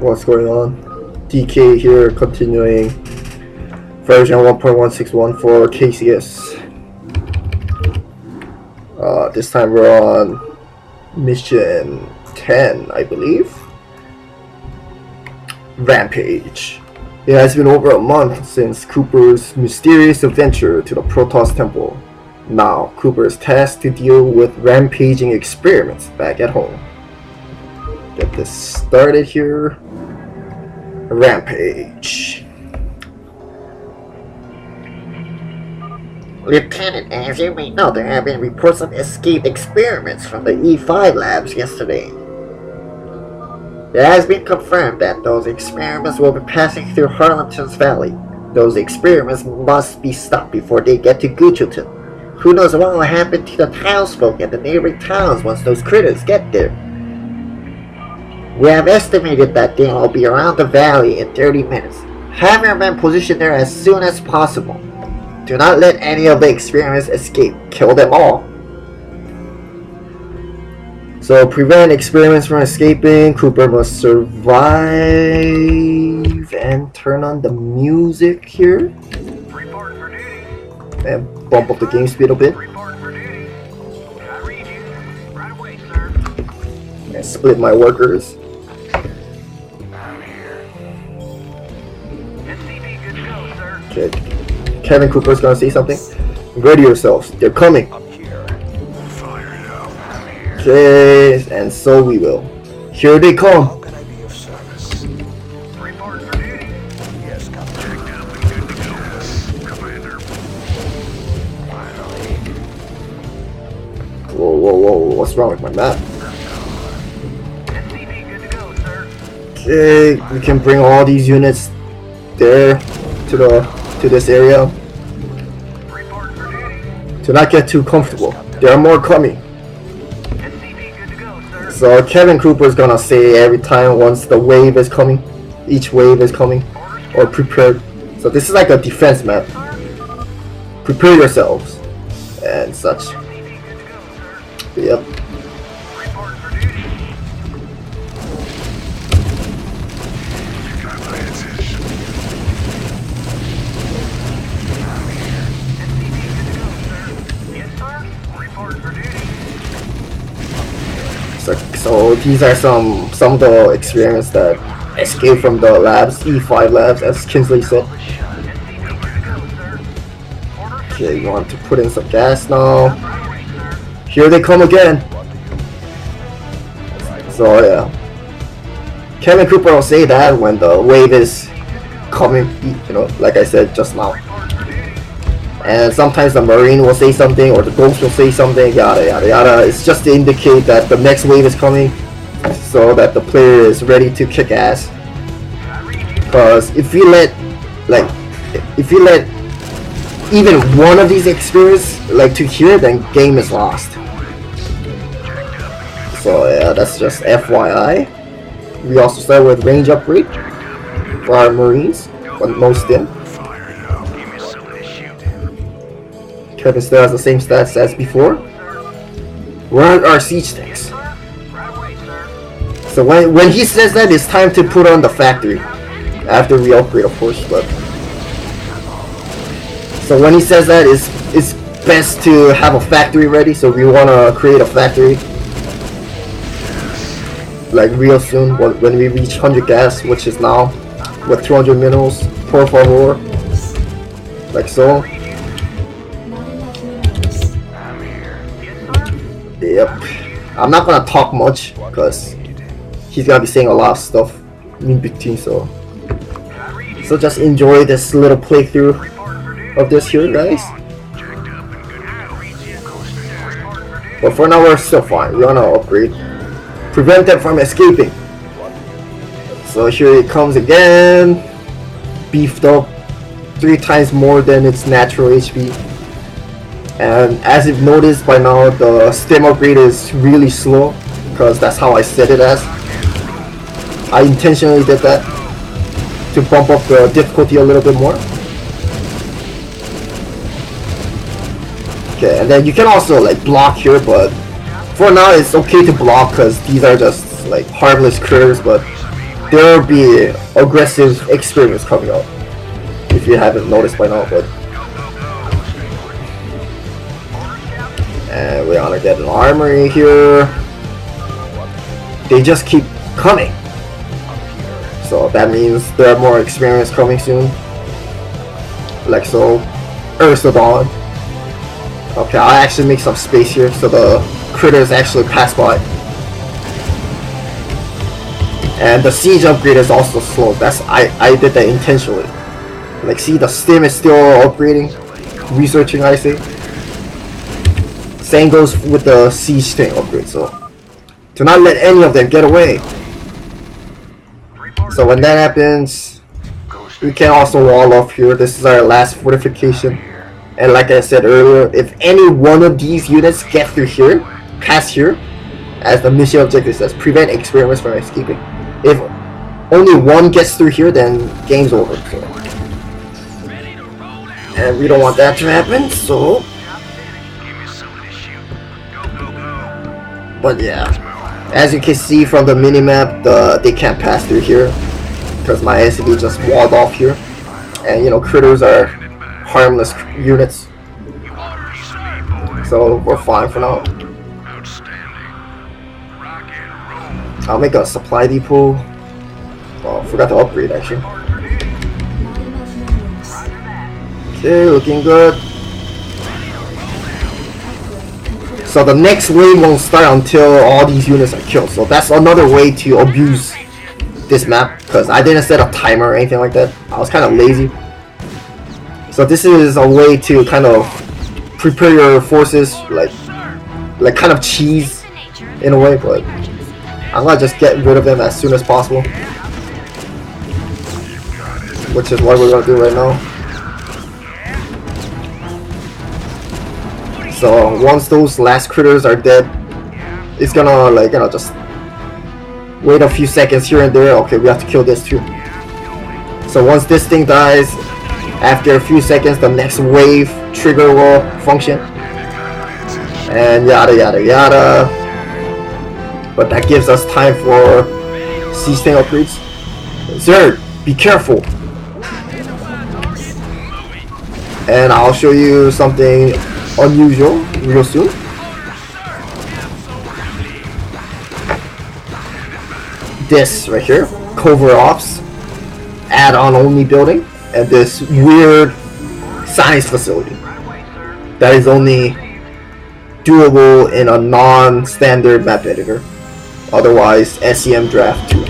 What's going on? DK here, continuing version 1.161 for KCS. This time we're on mission 10, I believe. Rampage. It has been over a month since Cooper's mysterious adventure to the Protoss temple. Now, Cooper is tasked to deal with rampaging experiments back at home. Get this started here. Rampage. Lieutenant, as you may know, there have been reports of escape experiments from the E5 labs yesterday. It has been confirmed that those experiments will be passing through Harlington's Valley. Those experiments must be stopped before they get to Guchelton. Who knows what will happen to the townsfolk and the neighboring towns once those critters get there. We have estimated that they will be around the valley in 30 minutes. Have your men positioned there as soon as possible. Do not let any of the experiments escape. Kill them all. So, prevent experiments from escaping. Cooper must survive and turn on the music here. Report for duty. And bump up the game speed a bit. Report for duty. I read you. Right away, sir. And split my workers. I'm here. SCV good to go, sir. Okay. Kevin Cooper's gonna say something. Ready yourselves. They're coming. Up here. Fire it up. I'm here. Okay, and so we will. Here they come. How can I be of service? Report for duty. Yes, Commander. Checked up and good to go. Yes, Commander. Finally. Whoa, whoa, whoa! What's wrong with my map? SCV good to go, sir. Okay, we can bring all these units there to this area. Report for duty. Do not get too comfortable. There are more coming. SCV good to go, sir. So Kevin Cooper is gonna say every time once the wave is coming, each wave is coming, or prepared. So this is like a defense map. Prepare yourselves and such. SCV good to go, sir. Yep. Report for duty. Got my attention. I'm here. SCV good to go, sir. Yes, sir. Report for duty. So these are some of the experiments that escaped from the labs, E5 labs, as Kinsley said. SCV good to go, sir. Order for Okay, you want to put in some gas now. right away, sir. Here they come again. So yeah, Kevin Cooper will say that when the wave is coming, you know, like I said just now. Report for duty. And sometimes the Marine will say something or the Ghost will say something, yada yada yada. It's just to indicate that the next wave is coming, so that the player is ready to kick ass. I read you. Because if you let even one of these experiments to here, then game is lost. So yeah, that's just FYI. We also start with range upgrade for our Marines, but most didn't. Fire it up. Give me something to shoot. Kevin still has the same stats as before. Where are our siege tanks? Sir. Right away, sir. So when he says that, it's time to put on the factory. After we upgrade, of course, but... So when he says that, it's best to have a factory ready, so we want to create a factory. Like real soon, when we reach 100 gas, which is now, with 200 minerals, por favor. Like so. I'm here. Yes, sir. Yep. I'm not gonna talk much, because he's gonna be saying a lot of stuff in between, so just enjoy this little playthrough of this here, guys. Checked up and good to go. Report for duty. But for now, we're still fine. We wanna upgrade. Prevent them from escaping. So here it comes again. Beefed up 3 times more than its natural HP. And as you've noticed by now, the stem upgrade is really slow, because that's how I set it as. I intentionally did that to bump up the difficulty a little bit more. Okay, and then you can also block here, but for now it's okay to block because these are just harmless critters, but there will be aggressive experiments coming up. If you haven't noticed by now, but and we wanna get an armory here. They just keep coming, so that means there are more experiments coming soon. Lexar, Dawn. Okay, I'll actually make some space here so the critters actually pass by. And the siege upgrade is also slow. I did that intentionally. Like, see, the stim is still upgrading, researching, I say. Same goes with the siege tank upgrade, so do not let any of them get away. So when that happens, we can also wall off here. This is our last fortification. And like I said earlier, if any one of these units get through here, pass here, as the mission objective says, prevent experiments from escaping. If only one gets through here, then game's over. So. And we don't want that to happen, so... But yeah, as you can see from the minimap, they can't pass through here because my SCV just walled off here. And you know, critters are harmless units, so we're fine for now. I'll make a supply depot. Oh, I forgot to upgrade actually. Okay, looking good. So the next wave won't start until all these units are killed. So that's another way to abuse this map, because I didn't set a timer or anything like that. I was kind of lazy. So this is a way to kind of prepare your forces, like kind of cheese in a way, but I'm gonna just get rid of them as soon as possible, which is what we're gonna do right now. So once those last critters are dead, it's gonna, like, you know, just wait a few seconds here and there. Okay, we have to kill this too. So once this thing dies, after a few seconds, the next wave trigger will function, and yada yada yada. But that gives us time for siege tank upgrades. Zerd, be careful. And I'll show you something unusual real soon. This right here, Covert Ops add-on only building, and this weird science facility that is only doable in a non-standard map editor, otherwise SCM draft 2.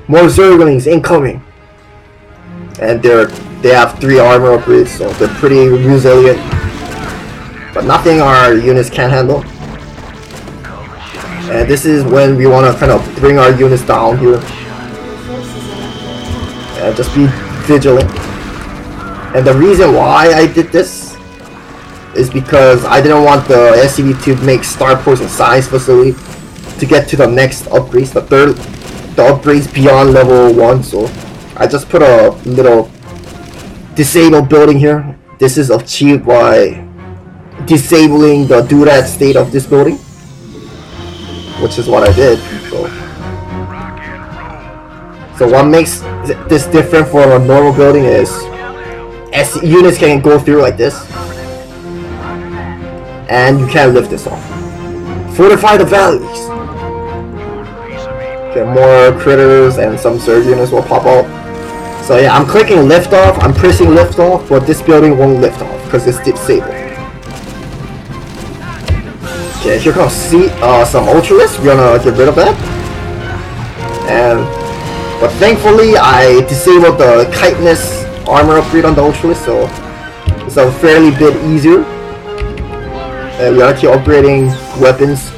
More Zerglings incoming, and they have 3 armor upgrades, so they're pretty resilient, but nothing our units can't handle. And this is when we want to kind of bring our units down here and just be vigilant. And the reason why I did this is because I didn't want the SCV to make starports and science facility to get to the next upgrades, the upgrades beyond level 1. So I just put a little disabled building here. This is achieved by disabling the doodad state of this building, which is what I did. So what makes this different from a normal building is units can go through like this, and you can't lift this off. Fortify the valleys. Okay, more critters and some surge units will pop out. So yeah, I'm clicking lift off, I'm pressing lift off, but this building won't lift off because it's disabled. Okay, here comes some Ultralisk. We're gonna get rid of that. But thankfully I disabled the Chitinous armor upgrade on the Ultralisk, so it's a fairly bit easier. And we are keep upgrading weapons.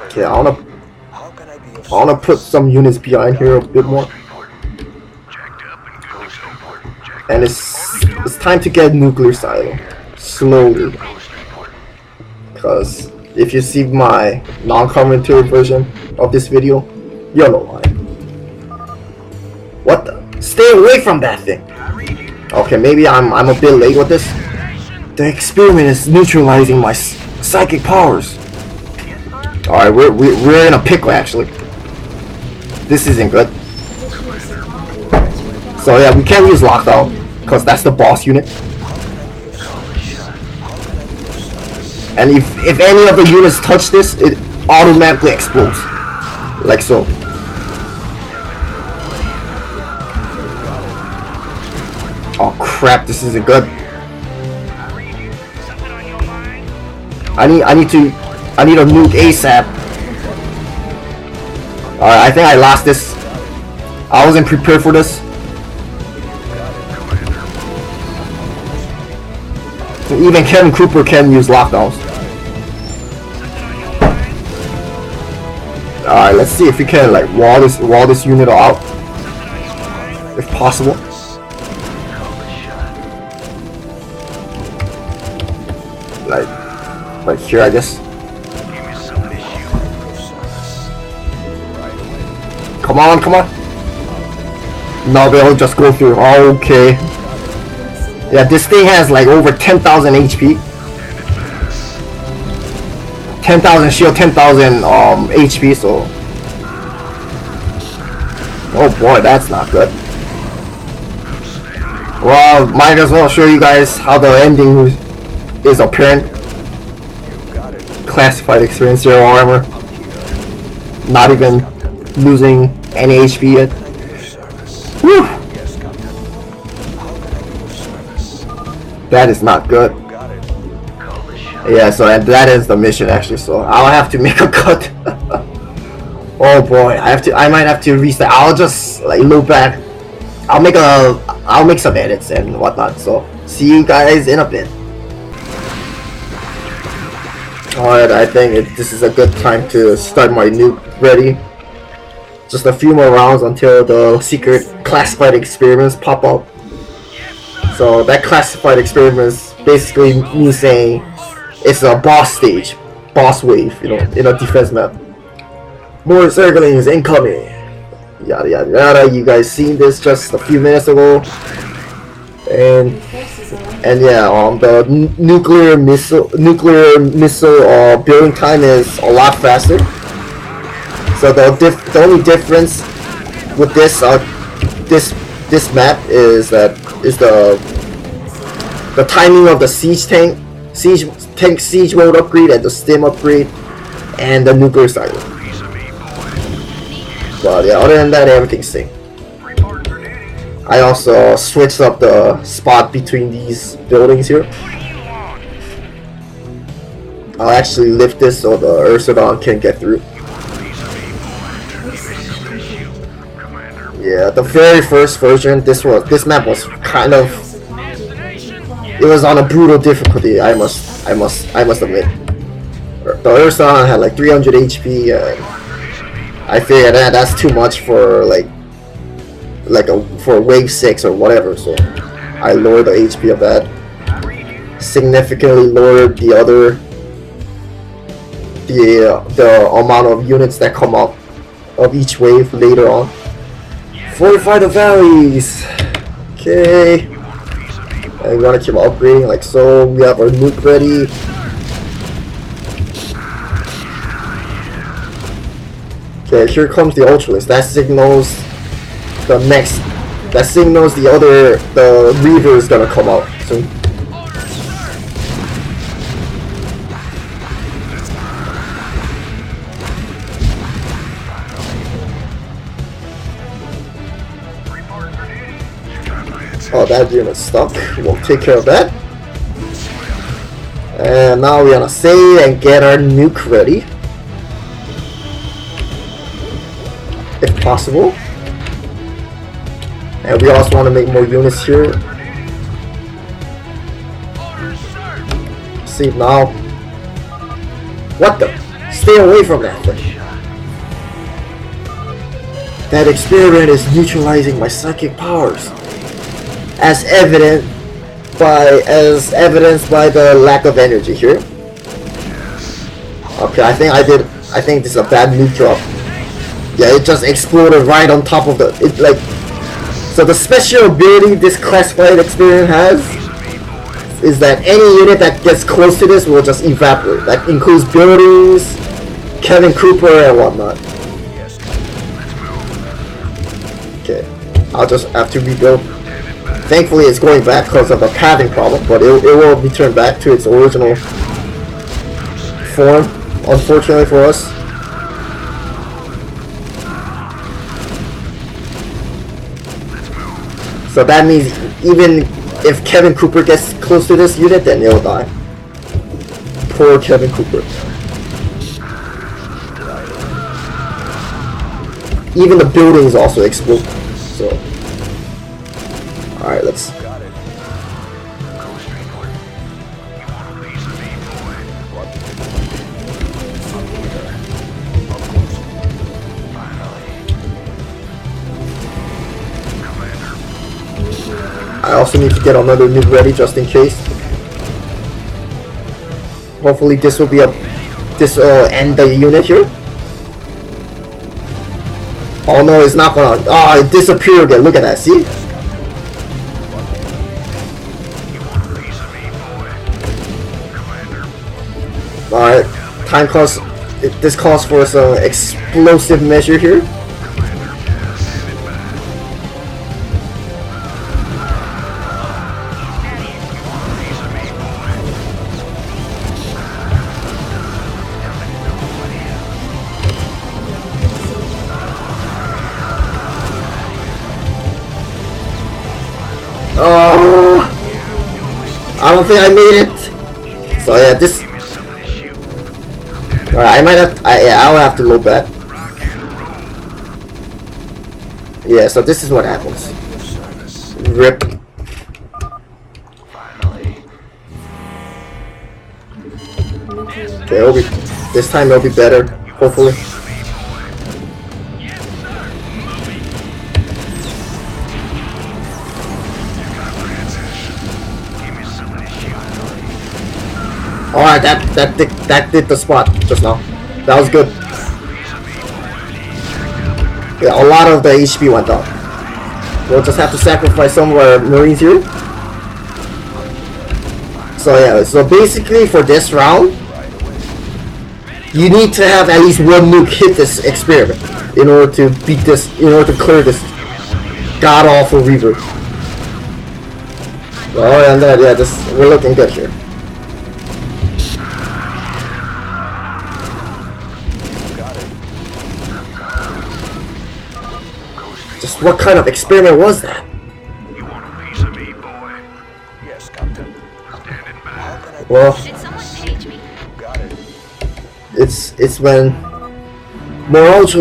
Okay, I wanna put some units behind here a bit more. And it's time to get nuclear silo. Slowly. Because if you see my non-commentary version of this video, you'll know why. What the? Stay away from that thing! Okay, maybe I'm a bit late with this. The experiment is neutralizing my psychic powers. Alright, we're in a pickle actually. This isn't good. So yeah, we can't use lockdown because that's the boss unit. And if any of the units touch this, it automatically explodes. Like so. Oh crap, this isn't good. I need a nuke ASAP. Alright, I think I lost this. I wasn't prepared for this. Even Kevin Cooper can use lockdowns. Alright, let's see if we can like wall this unit out. If possible. Like here I guess. Come on, come on. No, they'll just go through. Okay. Yeah, this thing has like over 10,000 HP. 10,000 shield, 10,000 HP, so... Oh boy, that's not good. Well, might as well show you guys how the ending is apparent. Classified experience, 0 armor. Not even losing any HP yet. Whew. That is not good. Yeah, so that is the mission actually, so I'll have to make a cut. Oh boy, I might have to restart. I'll just like loop back. I'll make some edits and whatnot, so see you guys in a bit. Alright, I think this is a good time to start my nuke ready. Just a few more rounds until the secret classified experiments pop up. So that classified experiments basically means saying it's a boss stage, boss wave, you know, in a defense map. More circlings incoming. Yada yada yada. You guys seen this just a few minutes ago. And yeah, the nuclear missile building time is a lot faster. So the only difference with this map is the timing of the siege mode upgrade and the stim upgrade and the nuclear silo. But yeah, other than that, everything's same. I also switched up the spot between these buildings here. I'll actually lift this so the Ursadon can get through. Yeah, the very first version, this map was kind of, it was on a brutal difficulty. I must admit. The Ursadon had like 300 HP, and I figured that's too much for for wave 6 or whatever. So I lowered the HP of that. Significantly lowered the amount of units that come up of each wave later on. Fortify the valleys. Okay. And we want to keep upgrading like so. We have our nuke ready. Okay, here comes the Ultralisk. That signals the Reaver is gonna come out soon. Oh, that unit's stuck. We'll take care of that. And now we're gonna save and get our nuke ready, if possible. And we also want to make more units here. See now. What the? Stay away from that thing. That experiment is neutralizing my psychic powers. As evidenced by the lack of energy here. Okay, I think this is a bad nuke drop. Yeah, it just exploded right on top of so the special ability this classified experiment has is that any unit that gets close to this will just evaporate. That includes buildings, Kevin Cooper, and whatnot. Okay, I'll just have to rebuild. Thankfully, it's going back because of the padding problem, but it will return back to its original form, unfortunately for us. So that means even if Kevin Cooper gets close to this unit, then it'll die. Poor Kevin Cooper. Even the buildings also explode. So, alright, let's. I also need to get another nuke ready just in case. Hopefully this will be this will end the unit here. Oh no, it's not gonna. Oh, it disappeared again. Look at that. See? Alright, time calls. This calls for some explosive measure here. Oh, I don't think I made it. So yeah, this. Alright, I might have. I'll have to load back. Yeah, so this is what happens. Rip. Okay, it'll be. This time it'll be better, hopefully. Alright, that did the spot just now. That was good. Yeah, a lot of the HP went down. We'll just have to sacrifice some of our Marines here. So yeah, so basically for this round, you need to have at least one nuke hit this experiment in order to beat this, in order to clear this god-awful Reaver. Oh, and then yeah, we're looking good here. Just what kind of experiment was that? You want a piece of me, boy? Yes, Captain. Standing by. Well, Did someone page me? Got it. it's when morose.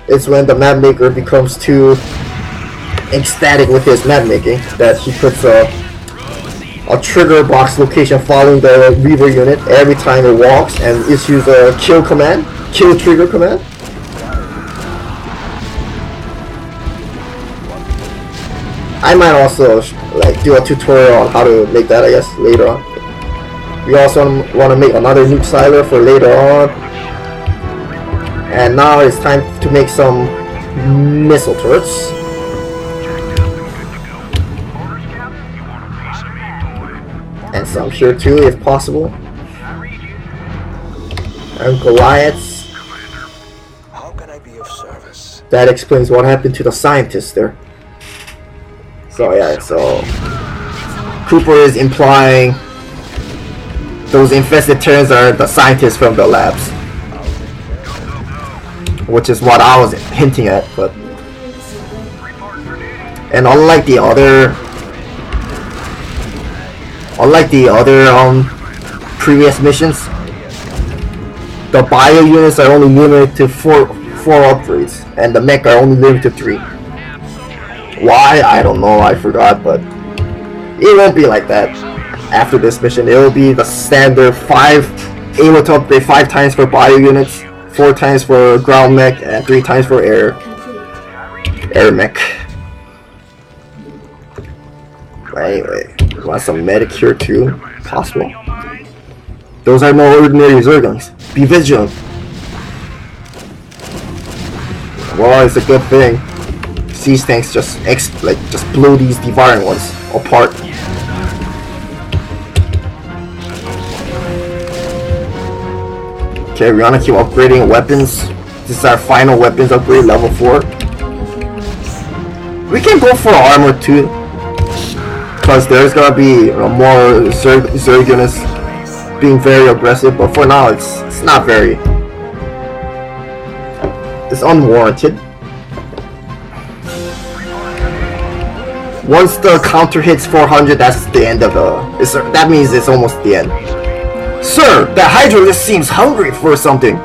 It's when the map maker becomes too ecstatic with his map making that he puts a trigger box location following the Reaver unit every time it walks and issues a kill command, kill trigger command. I might also like do a tutorial on how to make that, I guess, later on. We also want to make another nuke silo for later on. And now it's time to make some missile turrets. And some here too, if possible. And Goliaths. How can I be of service? That explains what happened to the scientists there. So yeah, so Cooper is implying those infested Terrans are the scientists from the labs, which is what I was hinting at. But and unlike the other previous missions, the bio units are only limited to four upgrades, and the mech are only limited to 3. Why? I don't know, I forgot, but it won't be like that after this mission. It will be the standard 5, able to upgrade 5 times for bio units, 4 times for ground mech, and 3 times for air mech. But anyway, want some medic here too, possible. Those are no ordinary Zerglings. Be vigilant. Well, it's a good thing. Siege tanks just blow these devouring ones apart. Okay, we're gonna keep upgrading weapons. This is our final weapons upgrade, level 4. We can go for armor too, because there's gonna be more Zerg units being very aggressive, but for now it's not very. It's unwarranted. Once the counter hits 400, that's the end of the. That means it's almost the end. Sir, that Hydra just seems hungry for something.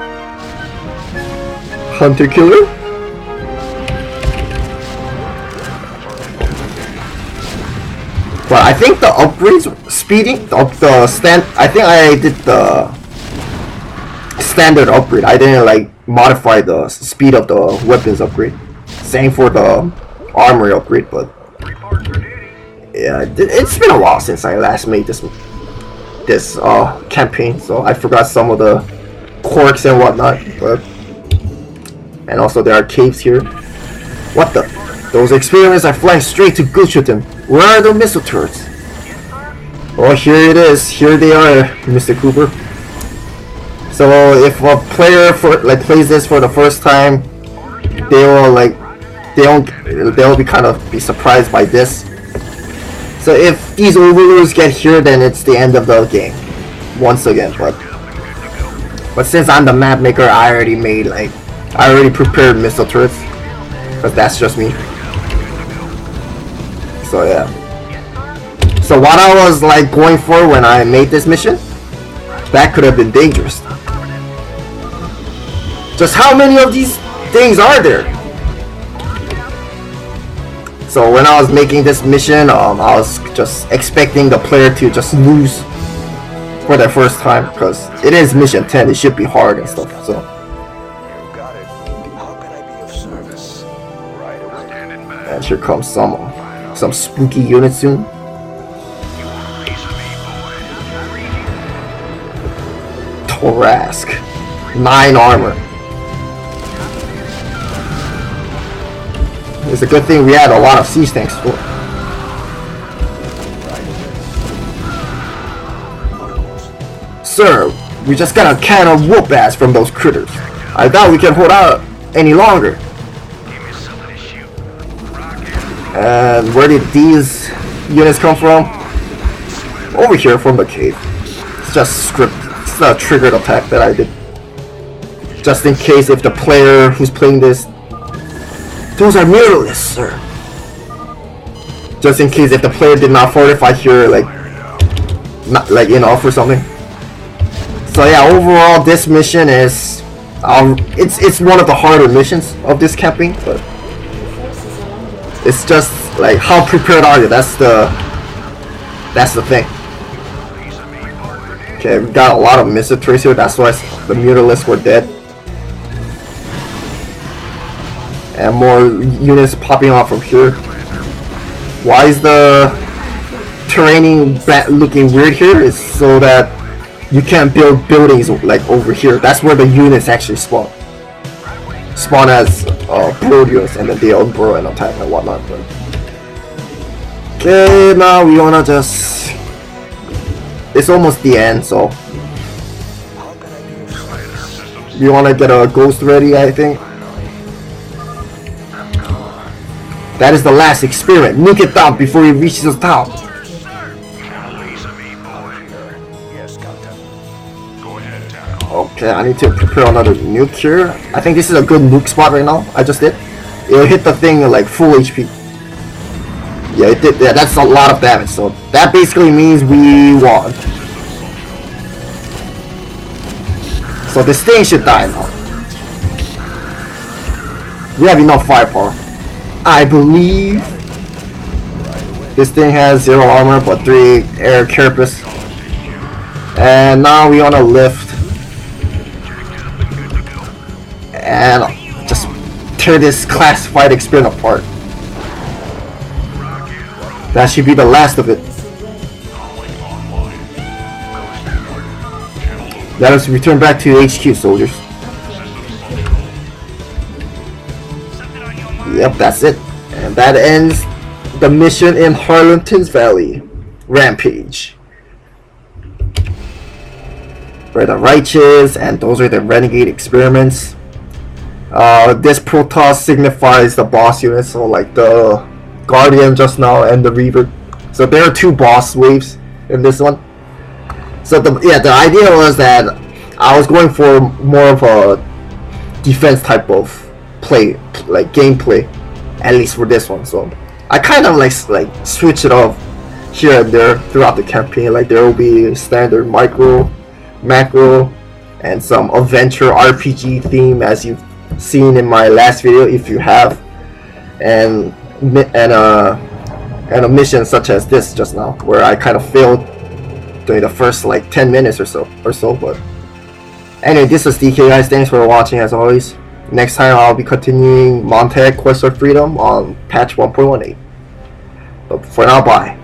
Hunter killer? But I think the upgrades, speeding of the I think I did the standard upgrade. I didn't like modify the speed of the weapons upgrade. Same for the armor upgrade, but yeah, it's been a while since I last made this campaign, so I forgot some of the quirks and whatnot. But and also there are caves here. What the? Those experiments are flying straight to Guchutin. Where are the missile turrets? Oh, here it is. Here they are, Mr. Cooper. So if a player plays this for the first time, they will be kind of surprised by this. So if these overlords get here, then it's the end of the game once again. But since I'm the map maker, I already prepared missile turrets, because that's just me. So yeah. So what I was going for when I made this mission, that could have been dangerous. Just how many of these things are there? So when I was making this mission, I was just expecting the player to just lose for the first time, because it is mission 10, it should be hard and stuff. So. You got it. How can I be of service? Right away. And here comes some spooky units soon. Torask, 9 armor. It's a good thing we had a lot of siege tanks for. Sir, we just got a can of whoop ass from those critters. I doubt we can hold out any longer. And where did these units come from? Over here from the cave. It's just script. It's a triggered attack that I did. Just in case if the player who's playing this. Those are mirrorless, sir. Just in case if the player did not fortify here, not enough or something. So yeah, overall this mission is, it's one of the harder missions of this campaign, but it's just how prepared are you? That's the thing. Okay, we got a lot of missile turrets here. That's why the mutalists were dead. And more units popping off from here. Why is the terrain looking weird here? It's so that you can't build buildings over here. That's where the units actually spawn. Spawn as brood units, and then they unburrow and attack and whatnot. But okay, now we wanna just. It's almost the end, so we wanna get a ghost ready, I think. That is the last experiment. Nuke it down before it reaches the top. Okay, I need to prepare another nuke here. I think this is a good nuke spot right now. I just did. It'll hit the thing full HP. Yeah, it did. Yeah, that's a lot of damage. So that basically means we won. So this thing should die now. We have enough firepower. I believe this thing has 0 armor but 3 air carapace. And now we want to lift and just tear this classified experiment apart. That should be the last of it. Let us return back to HQ, soldiers. Yep, that's it. And that ends the mission in Harlington's Valley. Rampage. were the righteous, and those are the renegade experiments. This Protoss signifies the boss units, so like the Guardian just now and the Reaver. So there are 2 boss waves in this one. So the idea was that I was going for more of a defense type of play, like gameplay, at least for this one. So I kind of like switch it off here and there throughout the campaign. Like there will be standard micro, macro, and some adventure RPG theme, as you've seen in my last video if you have, and a mission such as this just now, where I kind of failed during the first like 10 minutes or so. But anyway, this is DK, guys. Thanks for watching as always. Next time I'll be continuing Montag Quest for Freedom on patch 1.18. But for now, bye.